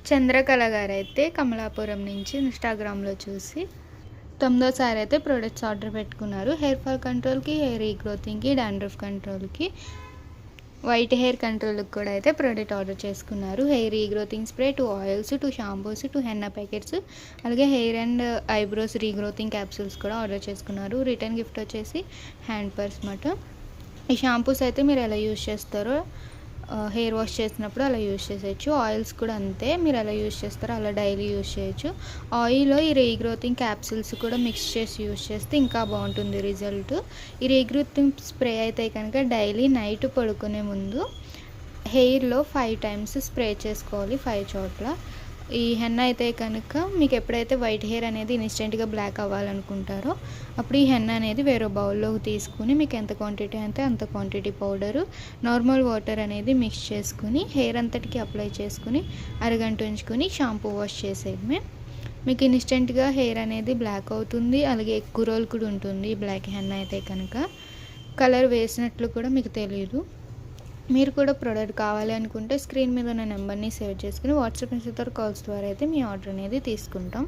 చంద్రకళ గారైతే కమలాపురం నుంచి ఇన్‌స్టాగ్రామ్‌లో చూసి 9సారి అయితే ప్రొడక్ట్స్ ఆర్డర్ పెట్టుకున్నారు. హెయిర్ ఫాల్ కంట్రోల్‌కి, హెయిర్ రీగ్రోతింగ్‌కి, డాండ్రఫ్ కంట్రోల్‌కి, వైట్ హెయిర్ కంట్రోల్‌కి కూడా అయితే ప్రొడక్ట్ ఆర్డర్ చేసుకున్నారు. Hair regrowthing spray, 2 oils, 2 shampoos, 2 henna packets, అలాగే hair and eyebrows regrowthing capsules కూడా ఆర్డర్ చేసుకున్నారు. రిటర్న్ గిఫ్ట్ వచ్చేసి హ్యాండ్ పర్స్ మాట. ఈ షాంపూస్ అయితే మీరు ఎలా యూజ్ చేస్తారో హెయిర్ వాష్ చేసినప్పుడు అలా యూజ్ చేసేయచ్చు. ఆయిల్స్ కూడా అంతే, మీరు ఎలా యూజ్ చేస్తారో అలా డైలీ యూజ్ చేయొచ్చు. ఆయిల్లో ఈ రీగ్రోతింగ్ క్యాప్సూల్స్ కూడా మిక్స్ చేసి యూజ్ చేస్తే ఇంకా బాగుంటుంది రిజల్ట్. ఈ రీగ్రోతింగ్ స్ప్రే అయితే కనుక డైలీ నైట్ పడుకునే ముందు హెయిర్లో 5 టైమ్స్ స్ప్రే చేసుకోవాలి, 5 చోట్ల. ఈ హెన్నా అయితే కనుక మీకు ఎప్పుడైతే వైట్ హెయిర్ అనేది ఇన్స్టెంట్గా బ్లాక్ అవ్వాలనుకుంటారో అప్పుడు ఈ హెన్నా అనేది వేరే బౌల్లోకి తీసుకుని మీకు ఎంత క్వాంటిటీ అయితే అంత క్వాంటిటీ పౌడరు, నార్మల్ వాటర్ అనేది మిక్స్ చేసుకుని హెయిర్ అంతటికి అప్లై చేసుకుని అరగంట ఉంచుకొని షాంపూ వాష్ చేసేయడమే. మీకు ఇన్స్టెంట్గా హెయిర్ అనేది బ్లాక్ అవుతుంది, అలాగే ఎక్కువ రోజులు కూడా ఉంటుంది. బ్లాక్ హెన్నా అయితే కనుక కలర్ వేసినట్లు కూడా మీకు తెలియదు. మీరు కూడా ప్రోడక్ట్ కావాలి అనుకుంటే స్క్రీన్ మీద ఉన్న నెంబర్ని సేవ్ చేసుకుని వాట్సాప్ మెసేజ్ ద్వారా కాల్స్ ద్వారా అయితే మీ ఆర్డర్ అనేది తీసుకుంటాం.